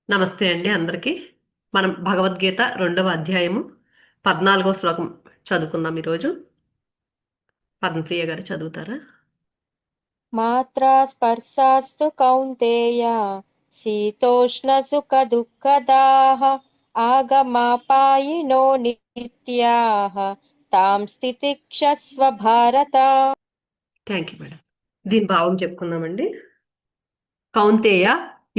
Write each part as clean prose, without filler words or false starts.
నమస్తే అండి అందరికీ. మనం భగవద్గీత 2వ అధ్యాయము 14వ శ్లోకం చదువుకుందాం ఈరోజు. పద్మప్రియ గారు చదువుతారా? మాత్రా స్పర్శాస్తు కౌంతేయ శీతోష్ణసుఖదుఃఖదాః ఆగమాపాయినో నిత్యాః తాం స్థితిక్షస్వ భారత. Thank you madam. దీని భావం చెప్పుకుందామండి. కౌంతేయ,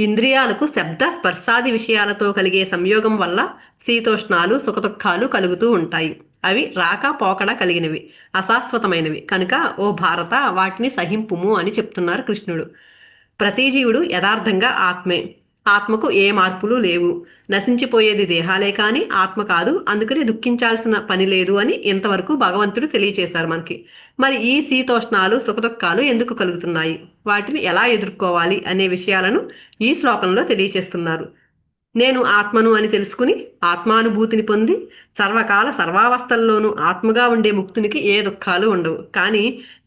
ఇంద్రియాలకు శబ్ద స్పర్శాది విషయాలతో కలిగే సంయోగం వల్ల శీతోష్ణాలు సుఖదుఖాలు కలుగుతూ ఉంటాయి. అవి రాక పోకడ కలిగినవి, అశాశ్వతమైనవి కనుక ఓ భారత వాటిని సహింపుము అని చెప్తున్నారు కృష్ణుడు. ప్రతి జీవుడు యథార్థంగా ఆత్మే. ఆత్మకు ఏ మార్పులు లేవు. నశించిపోయేది దేహాలే కాని ఆత్మ కాదు, అందుకని దుఃఖించాల్సిన పని లేదు అని ఇంతవరకు భగవంతుడు తెలియచేశారు మనకి. మరి ఈ శీతోష్ణాలు సుఖదుఖాలు ఎందుకు కలుగుతున్నాయి, వాటిని ఎలా ఎదుర్కోవాలి అనే విషయాలను ఈ శ్లోకంలో తెలియచేస్తున్నారు. నేను ఆత్మను అని తెలుసుకుని ఆత్మానుభూతిని పొంది సర్వకాల సర్వావస్థల్లోనూ ఆత్మగా ఉండే ముక్తునికి ఏ దుఃఖాలు ఉండవు. కానీ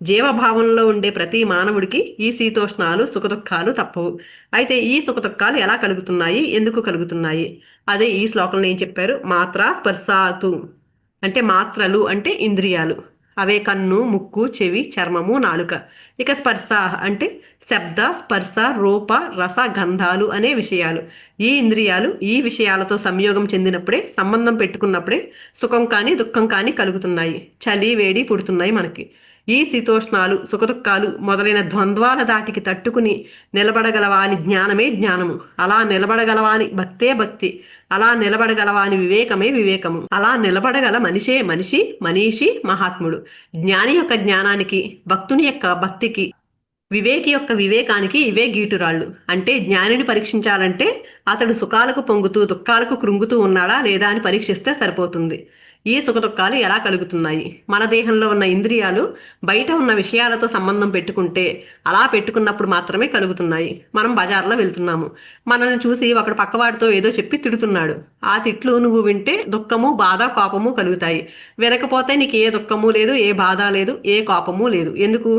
జీవభావంలో ఉండే ప్రతి మానవుడికి ఈ శీతోష్ణాలు సుఖదుఖాలు తప్పవు. అయితే ఈ సుఖదుఖాలు ఎలా కలుగుతున్నాయి, ఎందుకు కలుగుతున్నాయి, అదే ఈ శ్లోకంలో ఏం చెప్పారు. మాత్రా స్పర్శాతు అంటే మాత్రలు అంటే ఇంద్రియాలు, అవే కన్ను, ముక్కు, చెవి, చర్మము, నాలుక. ఇక స్పర్శ అంటే శబ్ద స్పర్శ రూప రస గంధాలు అనే విషయాలు. ఈ ఇంద్రియాలు ఈ విషయాలతో సంయోగం చెందినప్పుడే, సంబంధం పెట్టుకున్నప్పుడే సుఖం కానీ దుఃఖం కానీ కలుగుతున్నాయి. చలి వేడి పుడుతున్నాయి మనకి. ఈ శీతోష్ణాలు సుఖదుఖాలు మొదలైన ద్వంద్వాల దాటికి తట్టుకుని నిలబడగలవాని జ్ఞానమే జ్ఞానము. అలా నిలబడగలవాని భక్తే భక్తి. అలా నిలబడగలవాని వివేకమే వివేకము. అలా నిలబడగల మనిషే మనిషి, మనీషి, మహాత్ముడు. జ్ఞాని యొక్క జ్ఞానానికి, భక్తుని యొక్క భక్తికి, వివేకి యొక్క వివేకానికి ఇవే గీటురాళ్ళు. అంటే జ్ఞానిని పరీక్షించాలంటే అతడు సుఖాలకు పొంగుతూ దుఃఖాలకు కృంగుతూ ఉన్నాడా లేదా అని పరీక్షిస్తే సరిపోతుంది. ఈ సుఖదుఖాలు ఎలా కలుగుతున్నాయి? మన దేహంలో ఉన్న ఇంద్రియాలు బయట ఉన్న విషయాలతో సంబంధం పెట్టుకుంటే, అలా పెట్టుకున్నప్పుడు మాత్రమే కలుగుతున్నాయి. మనం బజార్లో వెళ్తున్నాము, మనల్ని చూసి ఒకడు పక్కవాడితో ఏదో చెప్పి తిడుతున్నాడు. ఆ తిట్లు నువ్వు వింటే దుఃఖము బాధ కోపము కలుగుతాయి. వినకపోతే నీకు ఏ దుఃఖము లేదు, ఏ బాధ లేదు, ఏ కోపము లేదు. ఎందుకు?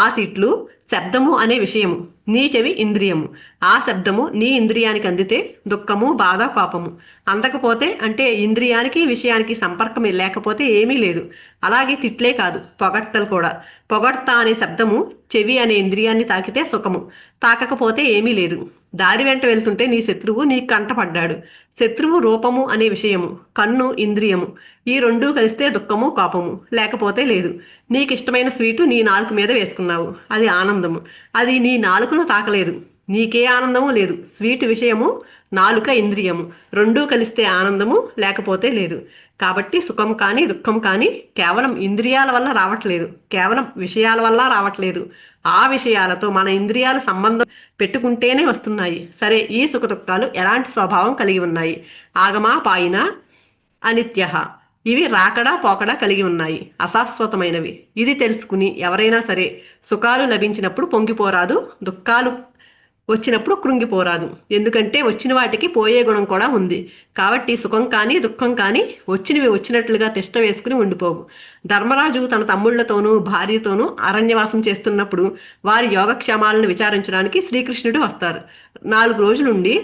ఆ తిట్లు శబ్దము అనే విషయము, నీ చెవి ఇంద్రియము. ఆ శబ్దము నీ ఇంద్రియానికి అందితే దుఃఖము బాధ కోపము, అందకపోతే అంటే ఇంద్రియానికి విషయానికి సంపర్కం లేకపోతే ఏమీ లేదు. అలాగే తిట్లే కాదు, పొగడ్తలు కూడా. పొగడ్త అనే శబ్దము చెవి అనే ఇంద్రియాన్ని తాకితే సుఖము, తాకకపోతే ఏమీ లేదు. దారి వెంట వెళ్తుంటే నీ శత్రువు నీకు కంటపడ్డాడు. శత్రువు రూపము అనే విషయము, కన్ను ఇంద్రియము. ఈ రెండూ కలిస్తే దుఃఖము కోపము, లేకపోతే లేదు. నీకు ఇష్టమైన స్వీటు నీ నాలుక మీద వేసుకున్నావు, అది ఆనందము. అది నీ నాలుకను తాకలేదు, నీకే ఆనందము లేదు. స్వీట్ విషయము, నాలుక ఇంద్రియము, రెండూ కలిస్తే ఆనందము, లేకపోతే లేదు. కాబట్టి సుఖం కానీ దుఃఖం కానీ కేవలం ఇంద్రియాల వల్ల రావట్లేదు, కేవలం విషయాల వల్ల రావట్లేదు. ఆ విషయాలతో మన ఇంద్రియాలు సంబంధం పెట్టుకుంటేనే వస్తున్నాయి. సరే, ఈ సుఖ దుఃఖాలు ఎలాంటి స్వభావం కలిగి ఉన్నాయి? ఆగమా పాయిన అనిత్య. ఇవి రాకడా పోకడా కలిగి ఉన్నాయి, అశాశ్వతమైనవి. ఇది తెలుసుకుని ఎవరైనా సరే సుఖాలు లభించినప్పుడు పొంగిపోరాదు, దుఃఖాలు వచ్చినప్పుడు కృంగిపోరాదు. ఎందుకంటే వచ్చిన వాటికి పోయే గుణం కూడా ఉంది. కాబట్టి సుఖం కానీ దుఃఖం కానీ వచ్చినవి వచ్చినట్లుగా తిష్ట వేసుకుని ఉండిపోవు. ధర్మరాజు తన తమ్ముళ్లతోనూ భార్యతోనూ అరణ్యవాసం చేస్తున్నప్పుడు వారి యోగక్షేమాలను విచారించడానికి శ్రీకృష్ణుడు వస్తారు. 4 రోజులుండి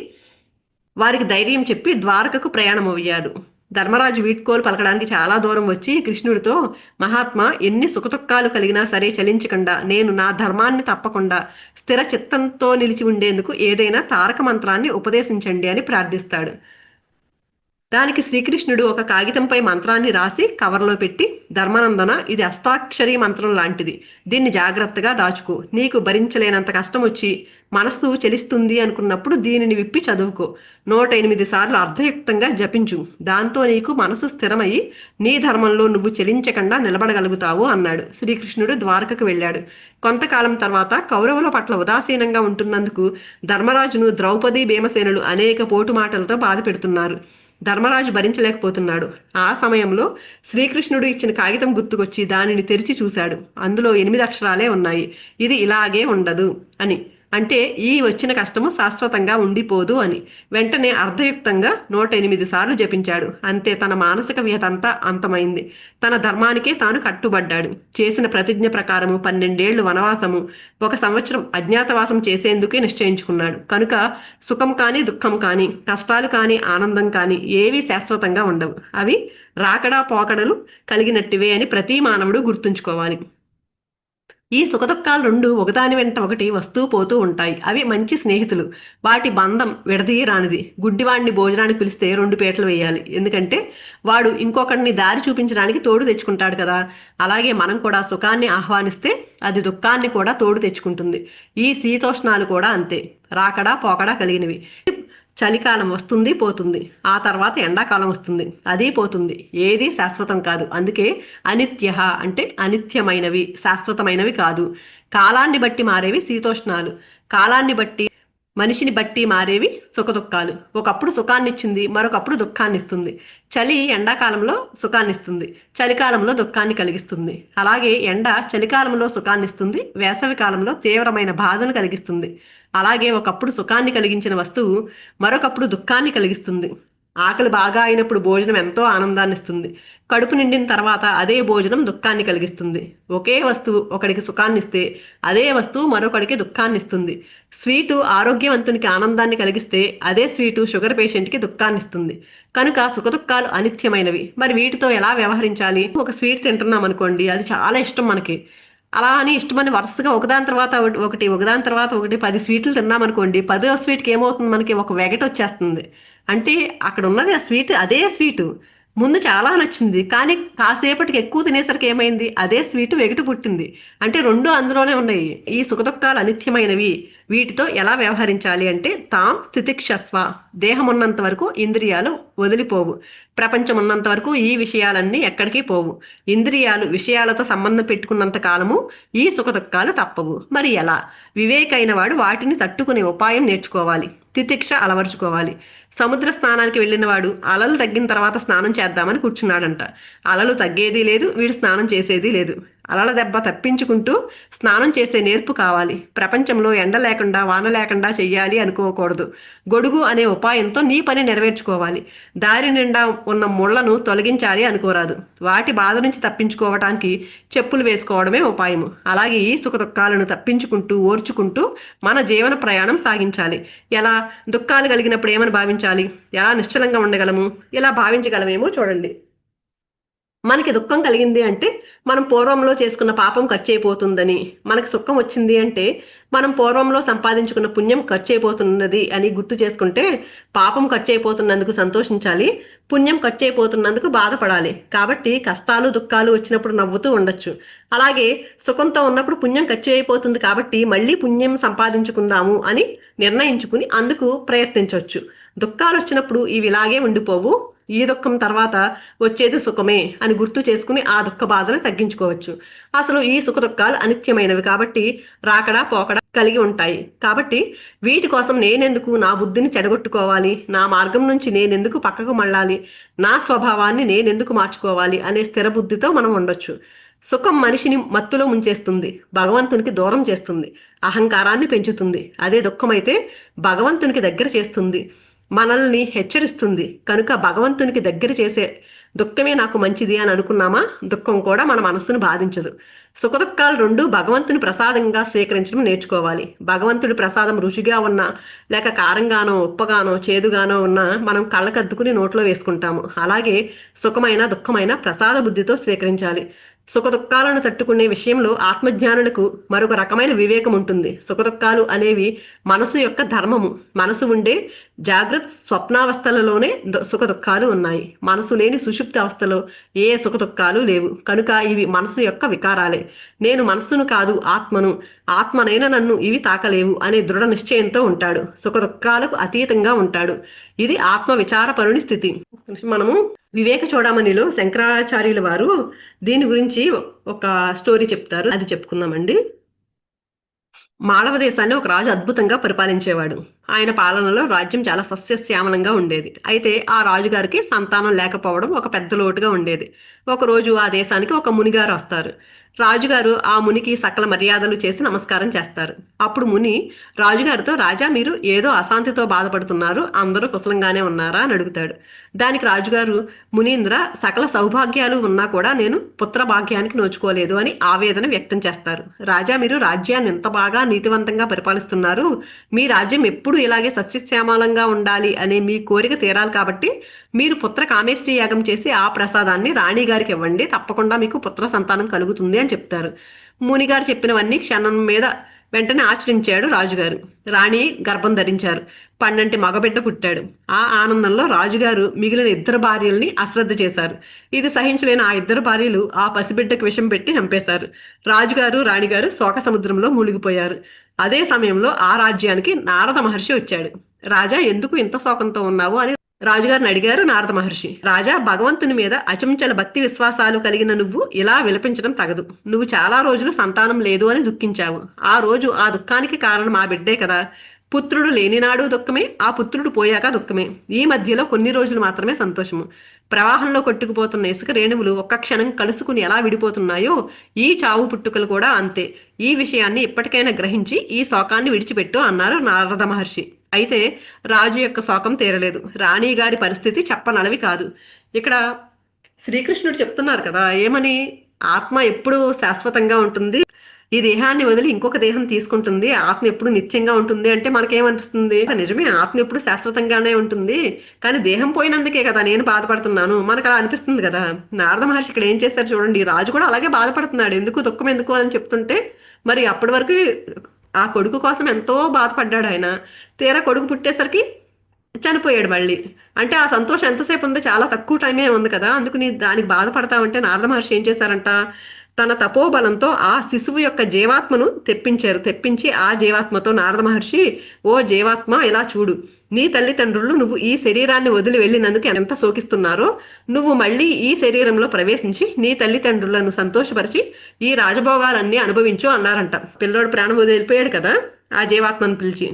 వారికి ధైర్యం చెప్పి ద్వారకకు ప్రయాణమయ్యాడు. ధర్మరాజు వీడ్కోలు పలకడానికి చాలా దూరం వచ్చి కృష్ణుడితో, మహాత్మా, ఎన్ని సుఖదుఖాలు కలిగినా సరే చలించకుండా, నేను నా ధర్మాన్ని తప్పకుండా స్థిర చిత్తంతో నిలిచి ఉండేందుకు ఏదైనా తారక మంత్రాన్ని ఉపదేశించండి అని ప్రార్థిస్తాడు. దానికి శ్రీకృష్ణుడు ఒక కాగితంపై మంత్రాన్ని రాసి కవర్లో పెట్టి, ధర్మనందన, ఇది అష్టాక్షరీ మంత్రం లాంటిది. దీన్ని జాగ్రత్తగా దాచుకో. నీకు భరించలేనంత కష్టం వచ్చి మనస్సు చెలిస్తుంది అనుకున్నప్పుడు దీనిని విప్పి చదువుకో. 108 సార్లు అర్థయుక్తంగా జపించు. దాంతో నీకు మనసు స్థిరమయ్యి నీ ధర్మంలో నువ్వు చెలించకుండా నిలబడగలుగుతావు అన్నాడు. శ్రీకృష్ణుడు ద్వారకకు వెళ్ళాడు. కొంతకాలం తర్వాత కౌరవుల పట్ల ఉదాసీనంగా ఉంటున్నందుకు ధర్మరాజును ద్రౌపది, భీమసేనులు అనేక పోటు మాటలతో బాధ పెడుతున్నారు. ధర్మరాజు భరించలేకపోతున్నాడు. ఆ సమయంలో శ్రీకృష్ణుడు ఇచ్చిన కాగితం గుర్తుకొచ్చి దానిని తెరిచి చూశాడు. అందులో 8 అక్షరాలే ఉన్నాయి. ఇది ఇలాగే ఉండదు అని. అంటే ఈ వచ్చిన కష్టము శాశ్వతంగా ఉండిపోదు అని. వెంటనే అర్ధయుక్తంగా 108 సార్లు జపించాడు. అంతే, తన మానసిక వ్యత అంతా అంతమైంది. తన ధర్మానికే తాను కట్టుబడ్డాడు. చేసిన ప్రతిజ్ఞ ప్రకారము 12 ఏళ్లు వనవాసము, 1 సంవత్సరం అజ్ఞాతవాసం చేసేందుకే నిశ్చయించుకున్నాడు. కనుక సుఖం కానీ దుఃఖం కానీ, కష్టాలు కానీ ఆనందం కానీ ఏవీ శాశ్వతంగా ఉండవు. అవి రాకడా పోకడలు కలిగినట్టివే అని ప్రతి మానవుడు గుర్తుంచుకోవాలి. ఈ సుఖదుఖాలు రెండు ఒకదాని వెంట ఒకటి వస్తూ పోతూ ఉంటాయి. అవి మంచి స్నేహితులు. వాటి బంధం విడదీయరానిది. గుడ్డివాడిని భోజనానికి పిలిస్తే 2 పీటలు వేయాలి. ఎందుకంటే వాడు ఇంకొకడిని దారి చూపించడానికి తోడు తెచ్చుకుంటాడు కదా. అలాగే మనం కూడా సుఖాన్ని ఆహ్వానిస్తే అది దుఃఖాన్ని కూడా తోడు తెచ్చుకుంటుంది. ఈ శీతోష్ణాలు కూడా అంతే, రాకడా పోకడా కలిగినవి. చలికాలం వస్తుంది పోతుంది, ఆ తర్వాత ఎండాకాలం వస్తుంది, అది పోతుంది. ఏది శాశ్వతం కాదు. అందుకే అనిత్య అంటే అనిత్యమైనవి, శాశ్వతమైనవి కాదు. కాలాన్ని బట్టి మారేవి శీతోష్ణాలు, కాలాన్ని బట్టి మనిషిని బట్టి మారేవి సుఖదుఖాలు. ఒకప్పుడు సుఖాన్నిచ్చింది, మరొకప్పుడు దుఃఖాన్ని ఇస్తుంది. చలి ఎండాకాలంలో సుఖాన్ని ఇస్తుంది, చలికాలంలో దుఃఖాన్ని కలిగిస్తుంది. అలాగే ఎండ చలికాలంలో సుఖాన్ని ఇస్తుంది, వేసవి కాలంలో తీవ్రమైన బాధను కలిగిస్తుంది. అలాగే ఒకప్పుడు సుఖాన్ని కలిగించిన వస్తువు మరొకప్పుడు దుఃఖాన్ని కలిగిస్తుంది. ఆకలి బాగా అయినప్పుడు భోజనం ఎంతో ఆనందాన్ని ఇస్తుంది, కడుపు నిండిన తర్వాత అదే భోజనం దుఃఖాన్ని కలిగిస్తుంది. ఒకే వస్తువు ఒకడికి సుఖాన్ని ఇస్తే అదే వస్తువు మరొకడికి దుఃఖాన్ని ఇస్తుంది. స్వీటు ఆరోగ్యవంతునికి ఆనందాన్ని కలిగిస్తే అదే స్వీటు షుగర్ పేషెంట్కి దుఃఖాన్ని ఇస్తుంది. కనుక సుఖదుఖాలు అనిత్యమైనవి. మరి వీటితో ఎలా వ్యవహరించాలి? ఒక స్వీట్ తింటున్నాం అనుకోండి, అది చాలా ఇష్టం మనకి. అలా అని ఇష్టమని వరుసగా ఒకదాని తర్వాత ఒకటి ఒకదాని తర్వాత ఒకటి 10 స్వీట్లు తిన్నామనుకోండి, 10వ స్వీట్కి ఏమవుతుంది, మనకి ఒక వెగట్ వచ్చేస్తుంది. అంటే అక్కడ ఉన్నది ఆ స్వీట్, అదే స్వీటు ముందు చాలా నచ్చింది, కానీ కాసేపటికి ఎక్కువ తినేసరికి ఏమైంది, అదే స్వీటు వెగటు పుట్టింది. అంటే రెండు అందులోనే ఉన్నాయి. ఈ సుఖదుఖాలు అనిత్యమైనవి. వీటితో ఎలా వ్యవహరించాలి అంటే, తాం స్థితిక్షస్వ. దేహం ఉన్నంత వరకు ఇంద్రియాలు వదిలిపోవు. ప్రపంచం ఉన్నంత వరకు ఈ విషయాలన్నీ ఎక్కడికి పోవు. ఇంద్రియాలు విషయాలతో సంబంధం పెట్టుకున్నంత కాలము ఈ సుఖదుఖాలు తప్పవు. మరి ఎలా? వివేకైన వాడు వాటిని తట్టుకునే ఉపాయం నేర్చుకోవాలి, తితిక్ష అలవర్చుకోవాలి. సముద్ర స్నానానికి వెళ్ళిన వాడు అలలు తగ్గిన తర్వాత స్నానం చేద్దామని కూర్చున్నాడంట. అలలు తగ్గేది లేదు, వీడు స్నానం చేసేది లేదు. అలల దెబ్బ తప్పించుకుంటూ స్నానం చేసే నేర్పు కావాలి. ప్రపంచంలో ఎండ లేకుండా వాన లేకుండా చెయ్యాలి అనుకోకూడదు. గొడుగు అనే ఉపాయంతో నీ పని నెరవేర్చుకోవాలి. దారి నిండా ఉన్న ముళ్లను తొలగించాలి అనుకోరాదు. వాటి బాధ నుంచి తప్పించుకోవటానికి చెప్పులు వేసుకోవడమే ఉపాయము. అలాగే ఈ సుఖదుఖాలను తప్పించుకుంటూ ఓర్చుకుంటూ మన జీవన ప్రయాణం సాగించాలి. ఎలా? దుఃఖాలు కలిగినప్పుడు ఏమని భావించాలి? ఎలా నిశ్చలంగా ఉండగలము? ఎలా భావించగలమేమో చూడండి. మనకి దుఃఖం కలిగింది అంటే మనం పూర్వంలో చేసుకున్న పాపం ఖర్చు అయిపోతుందని, మనకి సుఖం వచ్చింది అంటే మనం పూర్వంలో సంపాదించుకున్న పుణ్యం ఖర్చు అయిపోతున్నది అని గుర్తు చేసుకుంటే, పాపం ఖర్చు అయిపోతున్నందుకు సంతోషించాలి, పుణ్యం ఖర్చు అయిపోతున్నందుకు బాధపడాలి. కాబట్టి కష్టాలు దుఃఖాలు వచ్చినప్పుడు నవ్వుతూ ఉండొచ్చు. అలాగే సుఖంతో ఉన్నప్పుడు పుణ్యం ఖర్చు అయిపోతుంది కాబట్టి మళ్ళీ పుణ్యం సంపాదించుకుందాము అని నిర్ణయించుకుని అందుకు ప్రయత్నించవచ్చు. దుఃఖాలు వచ్చినప్పుడు ఇవి ఇలాగే ఉండిపోవు. ఈ దుఃఖం తర్వాత వచ్చేది సుఖమే అని గుర్తు చేసుకుని ఆ దుఃఖ బాధను తగ్గించుకోవచ్చు. అసలు ఈ సుఖ దుఃఖాలు అనిత్యమైనవి కాబట్టి రాకడా పోకడా కలిగి ఉంటాయి. కాబట్టి వీటి కోసం నేనెందుకు నా బుద్ధిని చెడగొట్టుకోవాలి, నా మార్గం నుంచి నేనెందుకు పక్కకు మళ్ళాలి, నా స్వభావాన్ని నేనెందుకు మార్చుకోవాలి అనే స్థిర బుద్ధితో మనం ఉండొచ్చు. సుఖం మనిషిని మత్తులో ముంచేస్తుంది, భగవంతునికి దూరం చేస్తుంది, అహంకారాన్ని పెంచుతుంది. అదే దుఃఖమైతే భగవంతునికి దగ్గర చేస్తుంది, మనల్ని హెచ్చరిస్తుంది. కనుక భగవంతునికి దగ్గర చేసే దుఃఖమే నాకు మంచిది అని అనుకున్నామా, దుఃఖం కూడా మన మనస్సును బాధించదు. సుఖదుఖాలు రెండు భగవంతుని ప్రసాదంగా స్వీకరించడం నేర్చుకోవాలి. భగవంతుడి ప్రసాదం రుచిగా ఉన్నా, లేక కారంగానో ఉప్పగానో చేదుగానో ఉన్నా మనం కళ్ళకద్దుకుని నోట్లో వేసుకుంటాము. అలాగే సుఖమైన దుఃఖమైన ప్రసాద బుద్ధితో స్వీకరించాలి. సుఖదుఖాలను తట్టుకునే విషయంలో ఆత్మజ్ఞానులకు మరొక రకమైన వివేకం ఉంటుంది. సుఖదుఖాలు అనేవి మనసు యొక్క ధర్మము. మనసు ఉండే జాగ్రత్త స్వప్నావస్థలలోనే సుఖదుఖాలు ఉన్నాయి. మనసు లేని సుషుప్తి అవస్థలో ఏ సుఖదుఖాలు లేవు. కనుక ఇవి మనసు యొక్క వికారాలే. నేను మనస్సును కాదు ఆత్మను, ఆత్మనైన నన్ను ఇవి తాకలేవు అనే దృఢ నిశ్చయంతో ఉంటాడు. సుఖదుఖాలకు అతీతంగా ఉంటాడు. ఇది ఆత్మ విచారపరుని స్థితి. మనము వివేక చూడమనిలో శంకరాచార్యుల వారు దీని గురించి ఒక స్టోరీ చెప్తారు, అది చెప్పుకుందామండి. మాళవ దేశాన్ని ఒక రాజు అద్భుతంగా పరిపాలించేవాడు. ఆయన పాలనలో రాజ్యం చాలా సస్యశ్యామలంగా ఉండేది. అయితే ఆ రాజుగారికి సంతానం లేకపోవడం ఒక పెద్ద లోటుగా ఉండేది. ఒకరోజు ఆ దేశానికి ఒక మునిగారు వస్తారు. రాజుగారు ఆ మునికి సకల మర్యాదలు చేసి నమస్కారం చేస్తారు. అప్పుడు ముని రాజుగారితో, రాజా, మీరు ఏదో అశాంతితో బాధపడుతున్నారు, అందరూ కుశలంగానే ఉన్నారా అని అడుగుతాడు. దానికి రాజుగారు, మునీంద్ర, సకల సౌభాగ్యాలు ఉన్నా కూడా నేను పుత్ర భాగ్యానికి నోచుకోలేదు అని ఆవేదన వ్యక్తం చేస్తారు. రాజా, మీరు రాజ్యాన్ని ఎంత బాగా నీతివంతంగా పరిపాలిస్తున్నారు, మీ రాజ్యం ఎప్పుడు ఇలాగే సస్యశ్యామలంగా ఉండాలి అనే మీ కోరిక తీరాలి కాబట్టి మీరు పుత్ర కామేష్టి యాగం చేసి ఆ ప్రసాదాన్ని రాణిగారికి ఇవ్వండి, తప్పకుండా మీకు పుత్ర సంతానం కలుగుతుంది అని చెప్తారు. మునిగారు చెప్పినవన్నీ క్షణం మీద వెంటనే ఆచరించాడు రాజుగారు. రాణి గర్భం ధరించారు. 12 మగబిడ్డ పుట్టాడు. ఆ ఆనందంలో రాజుగారు మిగిలిన 2 భార్యల్ని అశ్రద్ధ చేశారు. ఇది సహించలేని ఆ 2 భార్యలు ఆ పసిబిడ్డకు విషం పెట్టి చంపేశారు. రాజుగారు రాణిగారు శోక సముద్రంలో మూలిగిపోయారు. అదే సమయంలో ఆ రాజ్యానికి నారద మహర్షి వచ్చాడు. రాజా, ఎందుకు ఇంత శోకంతో ఉన్నావు అని రాజుగారిని అడిగారు నారద మహర్షి. రాజా, భగవంతుని మీద అచంచల భక్తి విశ్వాసాలు కలిగిన నువ్వు ఇలా విలపించడం తగదు. నువ్వు చాలా రోజులు సంతానం లేదు అని దుఃఖించావు. ఆ రోజు ఆ దుఃఖానికి కారణం ఆ బిడ్డే కదా. పుత్రుడు లేనినాడు దుఃఖమే, ఆ పుత్రుడు పోయాక దుఃఖమే. ఈ మధ్యలో కొన్ని రోజులు మాత్రమే సంతోషము. ప్రవాహంలో కొట్టుకుపోతున్న ఇసుక రేణువులు ఒక్క క్షణం కలుసుకుని ఎలా విడిపోతున్నాయో ఈ చావు పుట్టుకలు కూడా అంతే. ఈ విషయాన్ని ఇప్పటికైనా గ్రహించి ఈ శోకాన్ని విడిచిపెట్టు అన్నారు నారద మహర్షి. అయితే రాజు యొక్క శోకం తీరలేదు. రాణి గారి పరిస్థితి చెప్పనలవి కాదు. ఇక్కడ శ్రీకృష్ణుడు చెప్తున్నారు కదా, ఏమని, ఆత్మ ఎప్పుడు శాశ్వతంగా ఉంటుంది, ఈ దేహాన్ని వదిలి ఇంకొక దేహం తీసుకుంటుంది, ఆత్మ ఎప్పుడు నిత్యంగా ఉంటుంది అంటే మనకేమనిపిస్తుంది, నిజమే, ఆత్మ ఎప్పుడు శాశ్వతంగానే ఉంటుంది, కానీ దేహం పోయినందుకే కదా నేను బాధపడుతున్నాను, మనకు అలా అనిపిస్తుంది కదా. నారద మహర్షి ఇక్కడ ఏం చేశారు చూడండి, రాజు కూడా అలాగే బాధపడుతున్నాడు, ఎందుకు దుఃఖం ఎందుకు అని చెప్తుంటే మరి అప్పటి వరకు ఆ కొడుకు కోసం ఎంతో బాధపడ్డాడు ఆయన. తీరా కొడుకు పుట్టేసరికి చనిపోయాడు మళ్ళీ. అంటే ఆ సంతోషం ఎంతసేపు ఉందో, చాలా తక్కువ టైమే ఉంది కదా, అందుకు నీ దానికి బాధపడతావంటే నారద మహర్షి ఏం చేశారంట, తన తపోబలంతో ఆ శిశువు యొక్క జీవాత్మను తెప్పించి ఆ జీవాత్మతో నారద మహర్షి, ఓ జీవాత్మ, ఇలా చూడు, నీ తల్లిదండ్రులు నువ్వు ఈ శరీరాన్ని వదిలి వెళ్ళినందుకు ఎంత శోకిస్తున్నారో, నువ్వు మళ్ళీ ఈ శరీరంలో ప్రవేశించి నీ తల్లిదండ్రులను సంతోషపరిచి ఈ రాజభోగాలన్నీ అనుభవించు అన్నారంట. పిల్లోడు ప్రాణం వదిలి వెళ్ళిపోయాడు కదా, ఆ జీవాత్మను పిలిచి.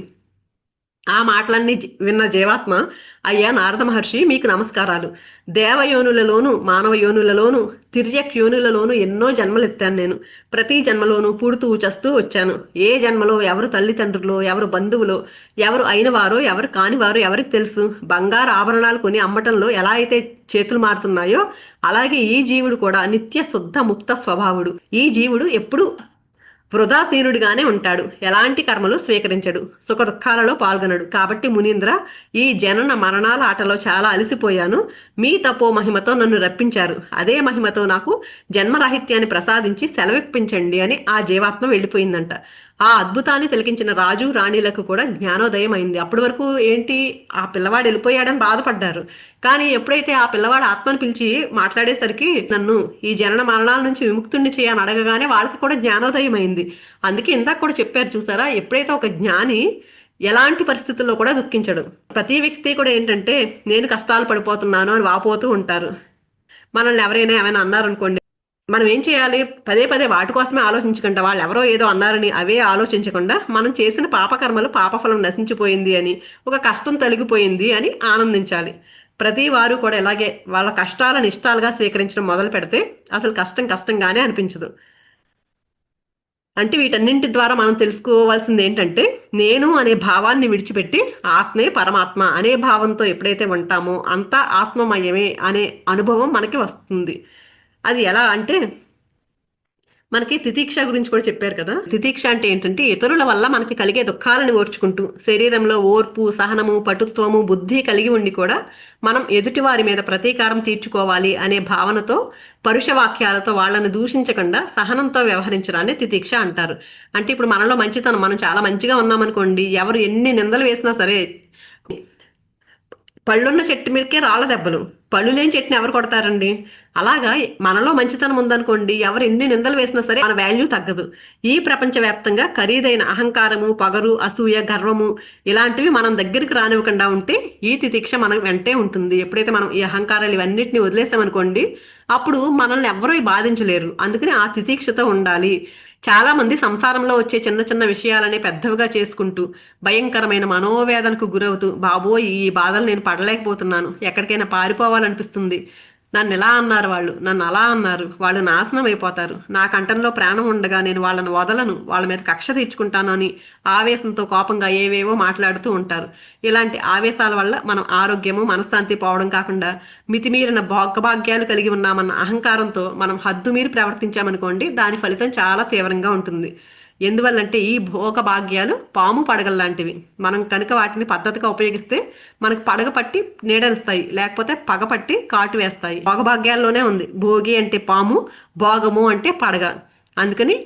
ఆ మాటలన్నీ విన్న జీవాత్మ, అయ్యా నారద మహర్షి, మీకు నమస్కారాలు. దేవయోనులలోను మానవ యోనులలోను తిర్యక్ యోనులలోను ఎన్నో జన్మలెత్తాను నేను. ప్రతి జన్మలోనూ పుడుతూ చస్తూ వచ్చాను. ఏ జన్మలో ఎవరు తల్లిదండ్రులో, ఎవరు బంధువులో, ఎవరు అయినవారో ఎవరు కానివారో ఎవరికి తెలుసు. బంగారు ఆభరణాలు కొని అమ్మటంలో ఎలా అయితే చేతులు మారుతున్నాయో అలాగే ఈ జీవుడు కూడా నిత్య శుద్ధ ముక్త స్వభావుడు. ఈ జీవుడు ఎప్పుడు వృధాసీనుడిగానే ఉంటాడు, ఎలాంటి కర్మలు స్వీకరించడు, సుఖ దుఃఖాలలో పాల్గొనడు. కాబట్టి మునీంద్ర, ఈ జనన మరణాల ఆటలో చాలా అలసిపోయాను. మీ తపో మహిమతో నన్ను రప్పించారు. అదే మహిమతో నాకు జన్మరాహిత్యాన్ని ప్రసాదించి సెలవిప్పించండి అని ఆ జీవాత్మ వెళ్ళిపోయిందంట. ఆ అద్భుతాన్ని తిలకించిన రాజు రాణిలకు కూడా జ్ఞానోదయం అయింది. అప్పటి వరకు ఏంటి, ఆ పిల్లవాడు వెళ్ళిపోయాడని బాధపడ్డారు. కానీ ఎప్పుడైతే ఆ పిల్లవాడు ఆత్మను పిలిచి మాట్లాడేసరికి, నన్ను ఈ జనన మరణాల నుంచి విముక్తుణ్ణి చేయని అడగగానే వాళ్ళకి కూడా జ్ఞానోదయం అయింది. అందుకే ఇందాక కూడా చెప్పారు చూసారా, ఎప్పుడైతే ఒక జ్ఞాని ఎలాంటి పరిస్థితుల్లో కూడా దుఃఖించడు. ప్రతి వ్యక్తి కూడా ఏంటంటే నేను కష్టాలు పడిపోతున్నాను అని వాపోతూ ఉంటారు. మనల్ని ఎవరైనా ఏమైనా అన్నారనుకోండి, మనం ఏం చేయాలి, పదే పదే వాటి కోసమే ఆలోచించకుండా, వాళ్ళు ఎవరో ఏదో అన్నారని అవే ఆలోచించకుండా మనం చేసిన పాపకర్మలు పాపఫలం నశించిపోయింది అని, ఒక కష్టం తొలగిపోయింది అని ఆనందించాలి. ప్రతి వారు కూడా ఇలాగే వాళ్ళ కష్టాలను ఇష్టాలుగా స్వీకరించడం మొదలు పెడితే అసలు కష్టం కష్టంగానే అనిపించదు. అంటే వీటన్నింటి ద్వారా మనం తెలుసుకోవాల్సింది ఏంటంటే, నేను అనే భావాన్ని విడిచిపెట్టి ఆత్మే పరమాత్మ అనే భావంతో ఎప్పుడైతే ఉంటామో అంతా ఆత్మమయమే అనే అనుభవం మనకి వస్తుంది. అది ఎలా అంటే, మనకి తితీక్ష గురించి కూడా చెప్పారు కదా. తితీక్ష అంటే ఏంటంటే, ఇతరుల వల్ల మనకి కలిగే దుఃఖాలను ఓర్చుకుంటూ శరీరంలో ఓర్పు, సహనము, పటుత్వము, బుద్ధి కలిగి ఉండి కూడా మనం ఎదుటి వారి మీద ప్రతీకారం తీర్చుకోవాలి అనే భావనతో పరుష వాక్యాలతో వాళ్ళని దూషించకుండా సహనంతో వ్యవహరించడాన్ని తితీక్ష అంటారు. అంటే ఇప్పుడు మనలో మంచితనం, మనం చాలా మంచిగా ఉన్నామనుకోండి, ఎవరు ఎన్ని నిందలు వేసినా సరే, పళ్ళున్న చెట్టు మీదకే రాళ్ళ దెబ్బలు, పళ్ళు లేని చెట్టుని ఎవరు కొడతారండి. అలాగా మనలో మంచితనం ఉందనుకోండి, ఎవరు ఎన్ని నిందలు వేసినా సరే మన వాల్యూ తగ్గదు. ఈ ప్రపంచవ్యాప్తంగా ఖరీదైన అహంకారము, పగరు, అసూయ, గర్వము ఇలాంటివి మనం దగ్గరికి రానివ్వకుండా ఉంటే ఈ తితిక్ష మనం వెంటే ఉంటుంది. ఎప్పుడైతే మనం ఈ అహంకారాలు ఇవన్నిటిని వదిలేసామనుకోండి, అప్పుడు మనల్ని ఎవరూ బాధించలేరు. అందుకని ఆ తితిక్షతో ఉండాలి. చాలా మంది సంసారంలో వచ్చే చిన్న చిన్న విషయాలనే పెద్దవిగా చేసుకుంటూ భయంకరమైన మనోవేదనకు గురవుతూ, బాబోయ్ ఈ బాధలు నేను పడలేకపోతున్నాను, ఎక్కడికైనా పారిపోవాలనిపిస్తుంది, నన్ను ఇలా అన్నారు వాళ్ళు, నన్ను అలా అన్నారు, వాళ్ళు నాశనం అయిపోతారు, నా కంఠంలో ప్రాణం ఉండగా నేను వాళ్ళని వదలను, వాళ్ళ మీద కక్ష తీర్చుకుంటాను అని ఆవేశంతో కోపంగా ఏవేవో మాట్లాడుతూ ఉంటారు. ఇలాంటి ఆవేశాల వల్ల మనం ఆరోగ్యము మనశ్శాంతి పోవడం కాకుండా మితిమీరిన భోగభాగ్యాలు కలిగి ఉన్నామన్న అహంకారంతో మనం హద్దు మీరి ప్రవర్తించామనుకోండి, దాని ఫలితం చాలా తీవ్రంగా ఉంటుంది. ఎందువల్లంటే ఈ భోగ భాగ్యాలు పాము పడగల లాంటివి. మనం కనుక వాటిని పద్ధతిగా ఉపయోగిస్తే మనకు పడగ పట్టి నీడనిస్తాయి, లేకపోతే పగ పట్టి కాటు వేస్తాయి. భోగ భాగ్యాల్లోనే ఉంది. భోగి అంటే పాము, భోగము అంటే పడగ. అందుకని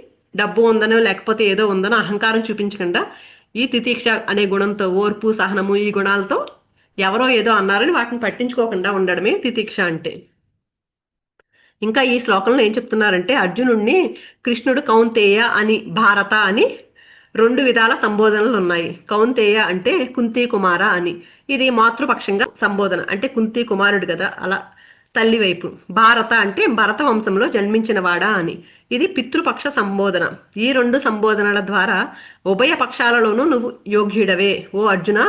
డబ్బు ఉందనో లేకపోతే ఏదో ఉందనో అహంకారం చూపించకుండా ఈ తితీక్ష అనే గుణంతో, ఓర్పు సహనము ఈ గుణాలతో ఎవరో ఏదో అన్నారని వాటిని పట్టించుకోకుండా ఉండడమే తితీక్ష అంటే. ఇంకా ఈ శ్లోకంలో ఏం చెప్తున్నారంటే, అర్జునుడిని కృష్ణుడు కౌంతేయ అని, భారత అని 2 విధాల సంబోధనలు ఉన్నాయి. కౌంతేయ అంటే కుంతి కుమార అని, ఇది మాతృపక్షంగా సంబోధన, అంటే కుంతి కుమారుడు కదా అలా తల్లి వైపు. భారత అంటే భరత వంశంలో జన్మించిన వాడా అని, ఇది పితృపక్ష సంబోధన. ఈ 2 సంబోధనల ద్వారా ఉభయ పక్షాలలోనూ నువ్వు యోగ్యుడవే ఓ అర్జున,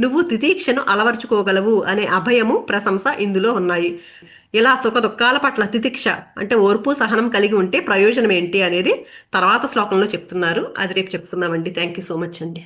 నువ్వు తితీక్షను అలవర్చుకోగలవు అనే అభయము ప్రశంస ఇందులో ఉన్నాయి. ఇలా సుఖ దుఃఖాల పట్ల తితిక్ష అంటే ఓర్పు సహనం కలిగి ఉంటే ప్రయోజనం ఏంటి అనేది తర్వాత శ్లోకంలో చెప్తున్నారు. అది రేపు చెప్తున్నామండి. థ్యాంక్ యూ సో మచ్ అండి.